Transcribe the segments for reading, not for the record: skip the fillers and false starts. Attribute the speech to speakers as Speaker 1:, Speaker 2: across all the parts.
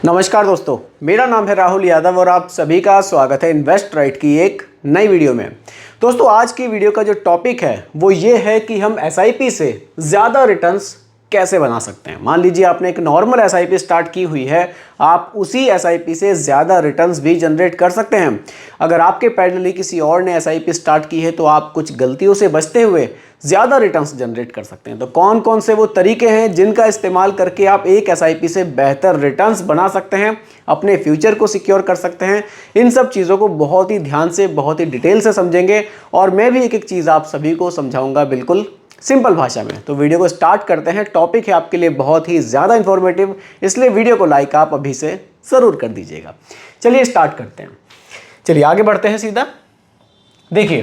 Speaker 1: नमस्कार दोस्तों, मेरा नाम है राहुल यादव और आप सभी का स्वागत है इन्वेस्ट राइट की एक नई वीडियो में। दोस्तों, आज की वीडियो का जो टॉपिक है वो ये है कि हम एसआईपी से ज़्यादा रिटर्न्स कैसे बना सकते हैं। मान लीजिए आपने एक नॉर्मल एसआईपी स्टार्ट की हुई है, आप उसी एसआईपी से ज़्यादा रिटर्न्स भी जनरेट कर सकते हैं। अगर आपके पैरेलली किसी और ने एसआईपी स्टार्ट की है तो आप कुछ गलतियों से बचते हुए ज़्यादा रिटर्न्स जनरेट कर सकते हैं। तो कौन कौन से वो तरीके हैं जिनका इस्तेमाल करके आप एक एसआईपी से बेहतर रिटर्न्स बना सकते हैं, अपने फ्यूचर को सिक्योर कर सकते हैं, इन सब चीज़ों को बहुत ही ध्यान से, बहुत ही डिटेल से समझेंगे और मैं भी एक एक चीज़ आप सभी को समझाऊंगा बिल्कुल सिंपल भाषा में। तो वीडियो को स्टार्ट करते हैं। टॉपिक है आपके लिए बहुत ही ज़्यादा इंफॉर्मेटिव, इसलिए वीडियो को लाइक आप अभी से ज़रूर कर दीजिएगा। चलिए स्टार्ट करते हैं। चलिए आगे बढ़ते हैं सीधा। देखिए,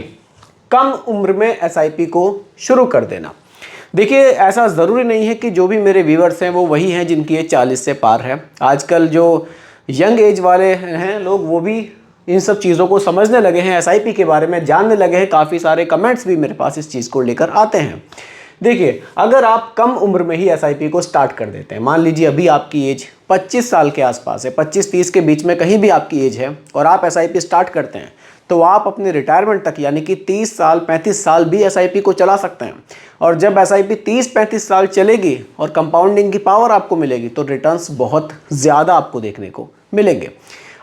Speaker 1: कम उम्र में एसआईपी को शुरू कर देना। देखिए, ऐसा ज़रूरी नहीं है कि जो भी मेरे व्यूअर्स हैं वो वही हैं जिनकी एज 40 से पार है। आजकल जो यंग एज वाले हैं लोग वो भी इन सब चीज़ों को समझने लगे हैं, एसआईपी के बारे में जानने लगे हैं। काफ़ी सारे कमेंट्स भी मेरे पास इस चीज़ को लेकर आते हैं। देखिए, अगर आप कम उम्र में ही एसआईपी को स्टार्ट कर देते हैं, मान लीजिए अभी आपकी एज 25 साल के आसपास है, 25-30 के बीच में कहीं भी आपकी एज है और आप एसआईपी स्टार्ट करते हैं, तो आप अपने रिटायरमेंट तक यानी कि 30 साल 35 साल भी एसआईपी को चला सकते हैं। और जब एसआईपी 30-35 साल चलेगी और कंपाउंडिंग की पावर आपको मिलेगी तो रिटर्न्स बहुत ज़्यादा आपको देखने को मिलेंगे।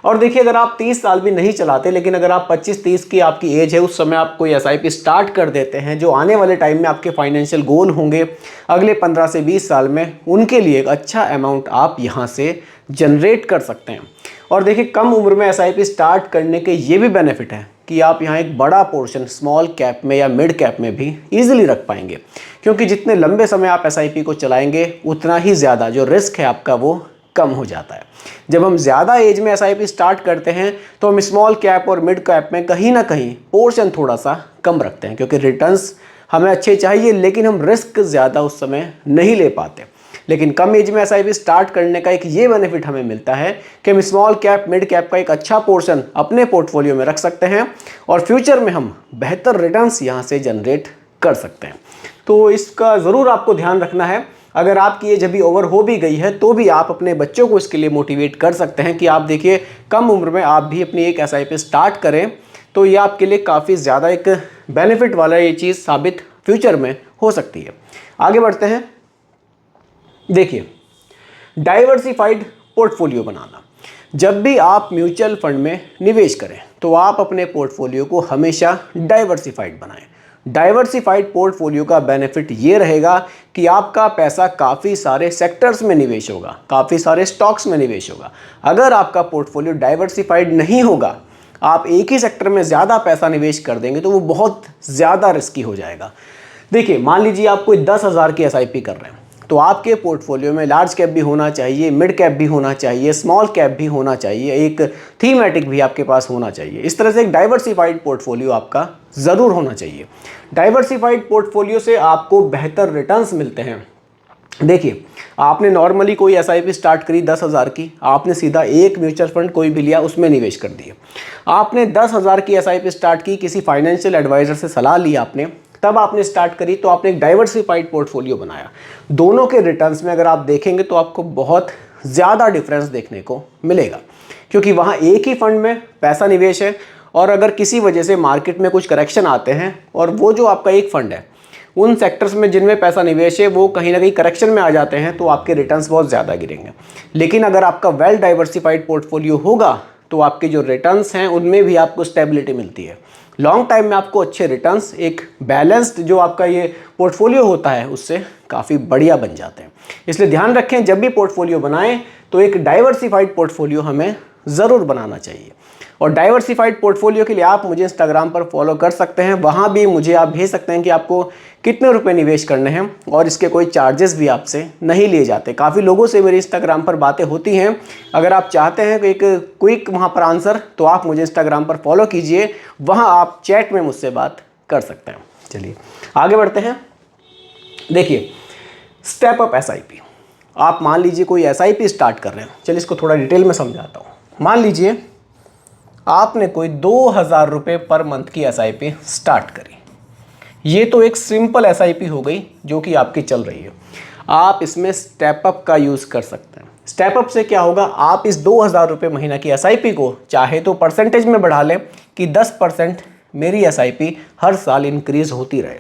Speaker 1: और देखिए, अगर आप 30 साल भी नहीं चलाते, लेकिन अगर आप 25-30 की आपकी एज है, उस समय आप कोई एसआईपी स्टार्ट कर देते हैं, जो आने वाले टाइम में आपके फाइनेंशियल गोल होंगे अगले 15 से 20 साल में, उनके लिए एक अच्छा अमाउंट आप यहाँ से जनरेट कर सकते हैं। और देखिए, कम उम्र में एसआईपी स्टार्ट करने के ये भी बेनिफिट है कि आप यहाँ एक बड़ा पोर्शन स्मॉल कैप में या मिड कैप में भी ईजिली रख पाएंगे, क्योंकि जितने लंबे समय आप एसआईपी को चलाएंगे उतना ही ज़्यादा जो रिस्क है आपका वो कम हो जाता है। जब हम ज़्यादा एज में एसआईपी स्टार्ट करते हैं तो हम स्मॉल कैप और मिड कैप में कहीं ना कहीं पोर्शन थोड़ा सा कम रखते हैं, क्योंकि रिटर्न्स हमें अच्छे चाहिए लेकिन हम रिस्क ज़्यादा उस समय नहीं ले पाते। लेकिन कम एज में एसआईपी स्टार्ट करने का एक ये बेनिफिट हमें मिलता है कि हम स्मॉल कैप मिड कैप का एक अच्छा पोर्शन अपने पोर्टफोलियो में रख सकते हैं और फ्यूचर में हम बेहतर रिटर्न्स यहाँ से जनरेट कर सकते हैं। तो इसका ज़रूर आपको ध्यान रखना है। अगर आपकी एज अभी ओवर हो भी गई है तो भी आप अपने बच्चों को इसके लिए मोटिवेट कर सकते हैं कि आप देखिए, कम उम्र में आप भी अपनी एक एसआईपी स्टार्ट करें तो ये आपके लिए काफ़ी ज़्यादा एक बेनिफिट वाला ये चीज़ साबित फ्यूचर में हो सकती है। आगे बढ़ते हैं। देखिए, डाइवर्सिफाइड पोर्टफोलियो बनाना। जब भी आप म्यूचुअल फंड में निवेश करें तो आप अपने पोर्टफोलियो को हमेशा डाइवर्सिफाइड बनाएं। डाइवर्सिफाइड पोर्टफोलियो का बेनिफिट ये रहेगा कि आपका पैसा काफ़ी सारे सेक्टर्स में निवेश होगा, काफ़ी सारे स्टॉक्स में निवेश होगा। अगर आपका पोर्टफोलियो डाइवर्सिफाइड नहीं होगा, आप एक ही सेक्टर में ज़्यादा पैसा निवेश कर देंगे तो वो बहुत ज़्यादा रिस्की हो जाएगा। देखिए, मान लीजिए आप कोई 10,000 की एसआईपी कर रहे हैं तो आपके पोर्टफोलियो में लार्ज कैप भी होना चाहिए, मिड कैप भी होना चाहिए, स्मॉल कैप भी होना चाहिए, एक थीमेटिक भी आपके पास होना चाहिए। इस तरह से एक डाइवर्सिफाइड पोर्टफोलियो आपका ज़रूर होना चाहिए। डाइवर्सिफाइड पोर्टफोलियो से आपको बेहतर रिटर्न्स मिलते हैं। देखिए, आपने नॉर्मली कोई एसआईपी स्टार्ट करी 10,000 की, आपने सीधा एक म्यूचुअल फंड कोई भी लिया, उसमें निवेश कर दिए। आपने 10,000 की एसआईपी स्टार्ट की, किसी फाइनेंशियल एडवाइज़र से सलाह ली आपने, तब आपने स्टार्ट करी, तो आपने एक डाइवर्सिफाइड पोर्टफोलियो बनाया। दोनों के रिटर्न्स में अगर आप देखेंगे तो आपको बहुत ज़्यादा डिफरेंस देखने को मिलेगा, क्योंकि वहाँ एक ही फंड में पैसा निवेश है और अगर किसी वजह से मार्केट में कुछ करेक्शन आते हैं और वो जो आपका एक फंड है, उन सेक्टर्स में जिनमें पैसा निवेश है वो कहीं ना कहीं करेक्शन में आ जाते हैं तो आपके रिटर्न्स बहुत ज़्यादा गिरेंगे। लेकिन अगर आपका वेल डाइवर्सिफाइड पोर्टफोलियो होगा तो आपके जो रिटर्न्स हैं उनमें भी आपको स्टेबिलिटी मिलती है। लॉन्ग टाइम में आपको अच्छे रिटर्न्स, एक बैलेंस्ड जो आपका ये पोर्टफोलियो होता है उससे काफ़ी बढ़िया बन जाते हैं। इसलिए ध्यान रखें, जब भी पोर्टफोलियो बनाएं तो एक डाइवर्सिफाइड पोर्टफोलियो हमें ज़रूर बनाना चाहिए। और डाइवर्सिफाइड पोर्टफोलियो के लिए आप मुझे इंस्टाग्राम पर फॉलो कर सकते हैं, वहाँ भी मुझे आप भेज सकते हैं कि आपको कितने रुपए निवेश करने हैं और इसके कोई चार्जेस भी आपसे नहीं लिए जाते। काफ़ी लोगों से मेरी इंस्टाग्राम पर बातें होती हैं। अगर आप चाहते हैं कि एक क्विक वहाँ पर आंसर, तो आप मुझे इंस्टाग्राम पर फॉलो कीजिए, वहाँ आप चैट में मुझसे बात कर सकते हैं। चलिए आगे बढ़ते हैं। देखिए, स्टेप अप एसआईपी। आप मान लीजिए कोई एसआईपी स्टार्ट कर रहे हैं, चलिए इसको थोड़ा डिटेल में समझाता हूँ। मान लीजिए आपने कोई 2,000 रुपये पर मंथ की एसआईपी स्टार्ट करी। ये तो एक सिंपल एसआईपी हो गई जो कि आपकी चल रही है। आप इसमें स्टेप अप का यूज़ कर सकते हैं। स्टेप अप से क्या होगा, आप इस 2,000 रुपये महीना की SIP को चाहे तो परसेंटेज में बढ़ा लें कि 10% मेरी SIP हर साल इंक्रीज़ होती रहे।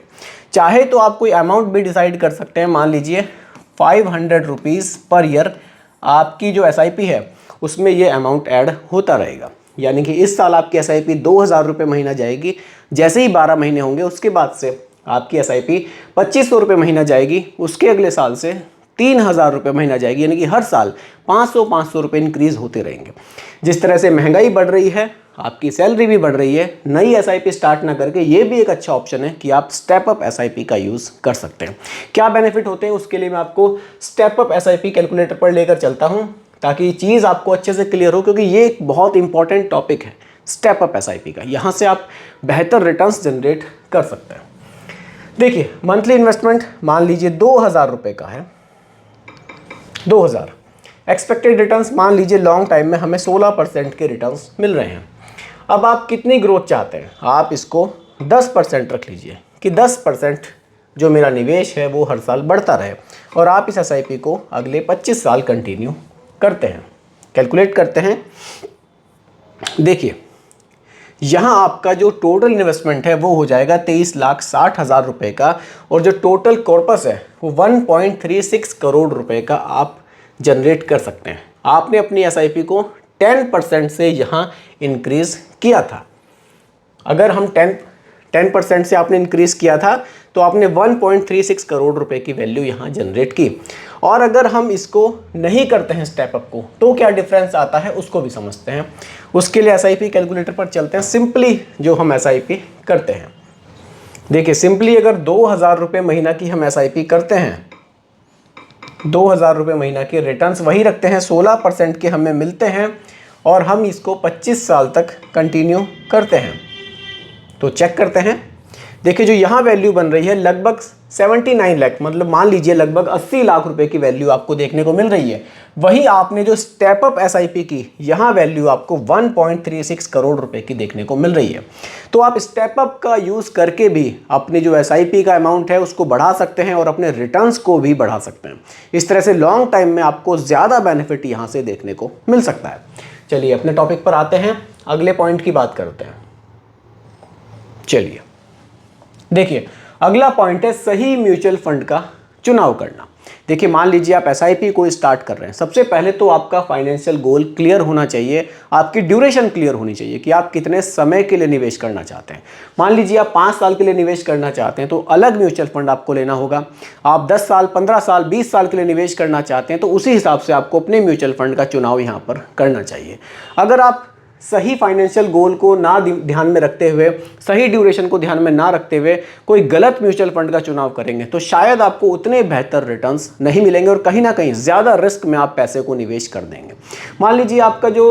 Speaker 1: चाहे तो आप कोई अमाउंट भी डिसाइड कर सकते हैं, मान लीजिए 500 रुपीज़ पर ईयर आपकी जो SIP है उसमें ये अमाउंट ऐड होता रहेगा। यानी कि इस साल आपकी SIP 2,000 रुपये महीना जाएगी, जैसे ही 12 महीने होंगे उसके बाद से आपकी SIP 2,500 रुपये महीना जाएगी, उसके अगले साल से 3,000 रुपये महीना जाएगी। यानी कि हर साल 500 रुपये इंक्रीज़ होते रहेंगे। जिस तरह से महंगाई बढ़ रही है, आपकी सैलरी भी बढ़ रही है, नई SIP स्टार्ट ना करके ये भी एक अच्छा ऑप्शन है कि आप स्टेप अप SIP का यूज़ कर सकते हैं। क्या बेनिफिट होते हैं उसके लिए मैं आपको स्टेप अप SIP कैलकुलेटर पर लेकर चलता हूँ, ताकि ये चीज़ आपको अच्छे से क्लियर हो, क्योंकि ये एक बहुत इंपॉर्टेंट टॉपिक है स्टेप अप SIP का। यहाँ से आप बेहतर रिटर्न्स जनरेट कर सकते हैं। देखिए, मंथली इन्वेस्टमेंट मान लीजिए 2,000 रुपये का है, 2,000 एक्सपेक्टेड रिटर्न्स मान लीजिए लॉन्ग टाइम में हमें 16% के रिटर्न्स मिल रहे हैं। अब आप कितनी ग्रोथ चाहते हैं, आप इसको 10% रख लीजिए कि 10% जो मेरा निवेश है वो हर साल बढ़ता रहे, और आप इस SIP को अगले 25 साल कंटिन्यू करते हैं, कैलकुलेट करते हैं। देखिए, यहाँ आपका जो टोटल इन्वेस्टमेंट है वो हो जाएगा 23,60,000 रुपये का, और जो टोटल कॉर्पस है वो 1.36 करोड़ रुपए का आप जनरेट कर सकते हैं। आपने अपनी SIP को 10% से यहाँ इंक्रीज़ किया था। अगर हम 10% से आपने इंक्रीज़ किया था तो आपने 1.36 करोड़ रुपए की वैल्यू यहाँ जनरेट की। और अगर हम इसको नहीं करते हैं स्टेप अप को, तो क्या डिफरेंस आता है उसको भी समझते हैं। उसके लिए SIP कैलकुलेटर पर चलते हैं। सिंपली जो हम SIP करते हैं, देखिए सिंपली अगर 2,000 रुपये महीना की हम SIP करते हैं, 2,000 रुपये महीना के रिटर्न्स वही रखते हैं, 16% के हमें मिलते हैं, और हम इसको 25 साल तक कंटिन्यू करते हैं, तो चेक करते हैं। देखिए, जो यहाँ वैल्यू बन रही है लगभग 79 लाख, मतलब मान लीजिए लगभग 80 लाख रुपए की वैल्यू आपको देखने को मिल रही है। वही आपने जो स्टेप अप SIP की, यहाँ वैल्यू आपको 1.36 करोड़ रुपए की देखने को मिल रही है। तो आप स्टेप अप का यूज़ करके भी अपनी जो SIP का अमाउंट है उसको बढ़ा सकते हैं और अपने रिटर्न्स को भी बढ़ा सकते हैं। इस तरह से लॉन्ग टाइम में आपको ज़्यादा बेनिफिट यहाँ से देखने को मिल सकता है। चलिए अपने टॉपिक पर आते हैं, अगले पॉइंट की बात करते हैं। चलिए देखिए, अगला पॉइंट है सही म्यूचुअल फंड का चुनाव करना। देखिए, मान लीजिए आप SIP को स्टार्ट कर रहे हैं, सबसे पहले तो आपका फाइनेंशियल गोल क्लियर होना चाहिए, आपकी ड्यूरेशन क्लियर होनी चाहिए कि आप कितने समय के लिए निवेश करना चाहते हैं। मान लीजिए आप 5 साल के लिए निवेश करना चाहते हैं तो अलग म्यूचुअल फंड आपको लेना होगा। आप 10 साल, 15 साल, 20 साल के लिए निवेश करना चाहते हैं तो उसी हिसाब से आपको अपने म्यूचुअल फंड का चुनाव यहाँ पर करना चाहिए। अगर आप सही फाइनेंशियल गोल को ना ध्यान में रखते हुए, सही ड्यूरेशन को ध्यान में ना रखते हुए कोई गलत म्यूचुअल फंड का चुनाव करेंगे तो शायद आपको उतने बेहतर रिटर्न्स नहीं मिलेंगे, और कहीं ना कहीं ज़्यादा रिस्क में आप पैसे को निवेश कर देंगे। मान लीजिए आपका जो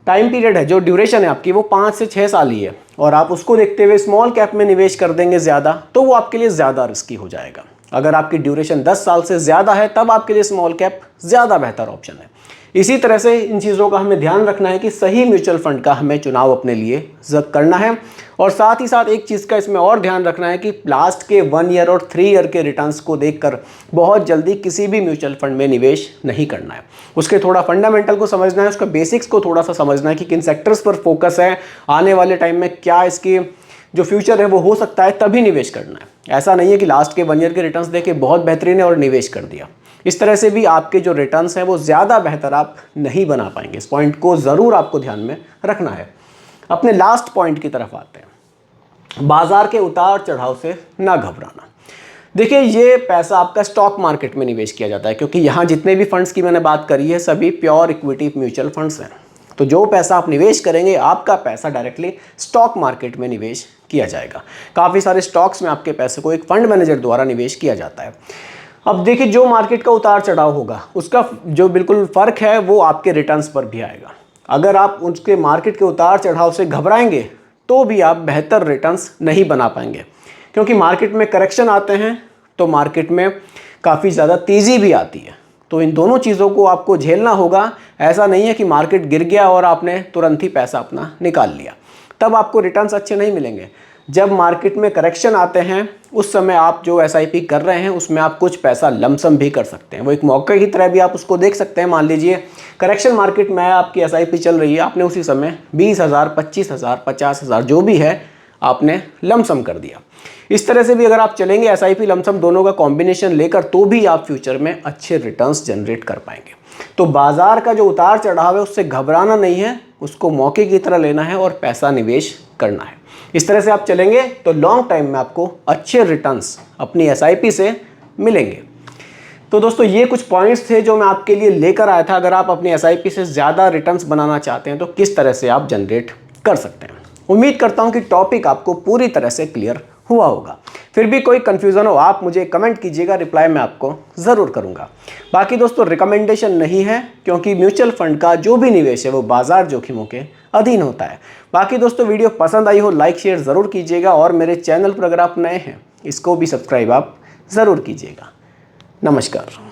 Speaker 1: टाइम पीरियड है, जो ड्यूरेशन है आपकी, वो 5 से 6 साल ही है, और आप उसको देखते हुए स्मॉल कैप में निवेश कर देंगे ज़्यादा, तो वो आपके लिए ज़्यादा रिस्की हो जाएगा। अगर आपकी ड्यूरेशन 10 साल से ज़्यादा है तब आपके लिए स्मॉल कैप ज़्यादा बेहतर ऑप्शन है। इसी तरह से इन चीज़ों का हमें ध्यान रखना है कि सही म्यूचुअल फंड का हमें चुनाव अपने लिए करना है। और साथ ही साथ एक चीज़ का इसमें और ध्यान रखना है कि लास्ट के 1 ईयर और 3 ईयर के रिटर्न्स को देखकर बहुत जल्दी किसी भी म्यूचुअल फंड में निवेश नहीं करना है। उसके थोड़ा फंडामेंटल को समझना है, उसका बेसिक्स को थोड़ा सा समझना है कि किन सेक्टर्स पर फोकस है, आने वाले टाइम में क्या इसकी जो फ्यूचर है वो हो सकता है, तभी निवेश करना है। ऐसा नहीं है कि लास्ट के 1 ईयर के रिटर्न्स देके बहुत बेहतरीन है और निवेश कर दिया। इस तरह से भी आपके जो रिटर्न्स हैं वो ज़्यादा बेहतर आप नहीं बना पाएंगे। इस पॉइंट को ज़रूर आपको ध्यान में रखना है। अपने लास्ट पॉइंट की तरफ आते हैं, बाजार के उतार चढ़ाव से ना घबराना। देखिए, ये पैसा आपका स्टॉक मार्केट में निवेश किया जाता है, क्योंकि यहाँ जितने भी फंड्स की मैंने बात करी है सभी प्योर इक्विटी म्यूचुअल फंड्स हैं। तो जो पैसा आप निवेश करेंगे, आपका पैसा डायरेक्टली स्टॉक मार्केट में निवेश किया जाएगा। काफ़ी सारे स्टॉक्स में आपके पैसे को एक फंड मैनेजर द्वारा निवेश किया जाता है। अब देखिए, जो मार्केट का उतार चढ़ाव होगा उसका जो बिल्कुल फ़र्क है वो आपके रिटर्न्स पर भी आएगा। अगर आप उसके मार्केट के उतार चढ़ाव से घबराएंगे तो भी आप बेहतर रिटर्न्स नहीं बना पाएंगे, क्योंकि मार्केट में करेक्शन आते हैं तो मार्केट में काफ़ी ज़्यादा तेज़ी भी आती है। तो इन दोनों चीज़ों को आपको झेलना होगा। ऐसा नहीं है कि मार्केट गिर गया और आपने तुरंत ही पैसा अपना निकाल लिया, तब आपको रिटर्न्स अच्छे नहीं मिलेंगे। जब मार्केट में करेक्शन आते हैं उस समय आप जो एसआईपी कर रहे हैं उसमें आप कुछ पैसा लमसम भी कर सकते हैं। वो एक मौके की तरह भी आप उसको देख सकते हैं। मान लीजिए करेक्शन मार्केट में आपकी एसआईपी चल रही है, आपने उसी समय 20,000, 25,000, 50,000 जो भी है आपने लमसम कर दिया। इस तरह से भी अगर आप चलेंगे एसआईपी लमसम दोनों का कॉम्बिनेशन लेकर तो भी आप फ्यूचर में अच्छे रिटर्न्स जनरेट कर पाएंगे। तो बाजार का जो उतार चढ़ाव है उससे घबराना नहीं है, उसको मौके की तरह लेना है और पैसा निवेश करना है। इस तरह से आप चलेंगे तो लॉन्ग टाइम में आपको अच्छे रिटर्न्स अपनी एसआईपी से मिलेंगे। तो दोस्तों ये कुछ पॉइंट्स थे जो मैं आपके लिए लेकर आया था। अगर आप अपनी एसआईपी से ज़्यादा रिटर्न्स बनाना चाहते हैं तो किस तरह से आप जनरेट कर सकते हैं। उम्मीद करता हूं कि टॉपिक आपको पूरी तरह से क्लियर हुआ होगा। फिर भी कोई कन्फ्यूज़न हो आप मुझे कमेंट कीजिएगा, रिप्लाई मैं आपको ज़रूर करूंगा। बाकी दोस्तों रिकमेंडेशन नहीं है, क्योंकि म्यूचुअल फंड का जो भी निवेश है वो बाजार जोखिमों के अधीन होता है। बाकी दोस्तों वीडियो पसंद आई हो लाइक शेयर ज़रूर कीजिएगा और मेरे चैनल पर अगर आप नए हैं इसको भी सब्सक्राइब आप ज़रूर कीजिएगा। नमस्कार।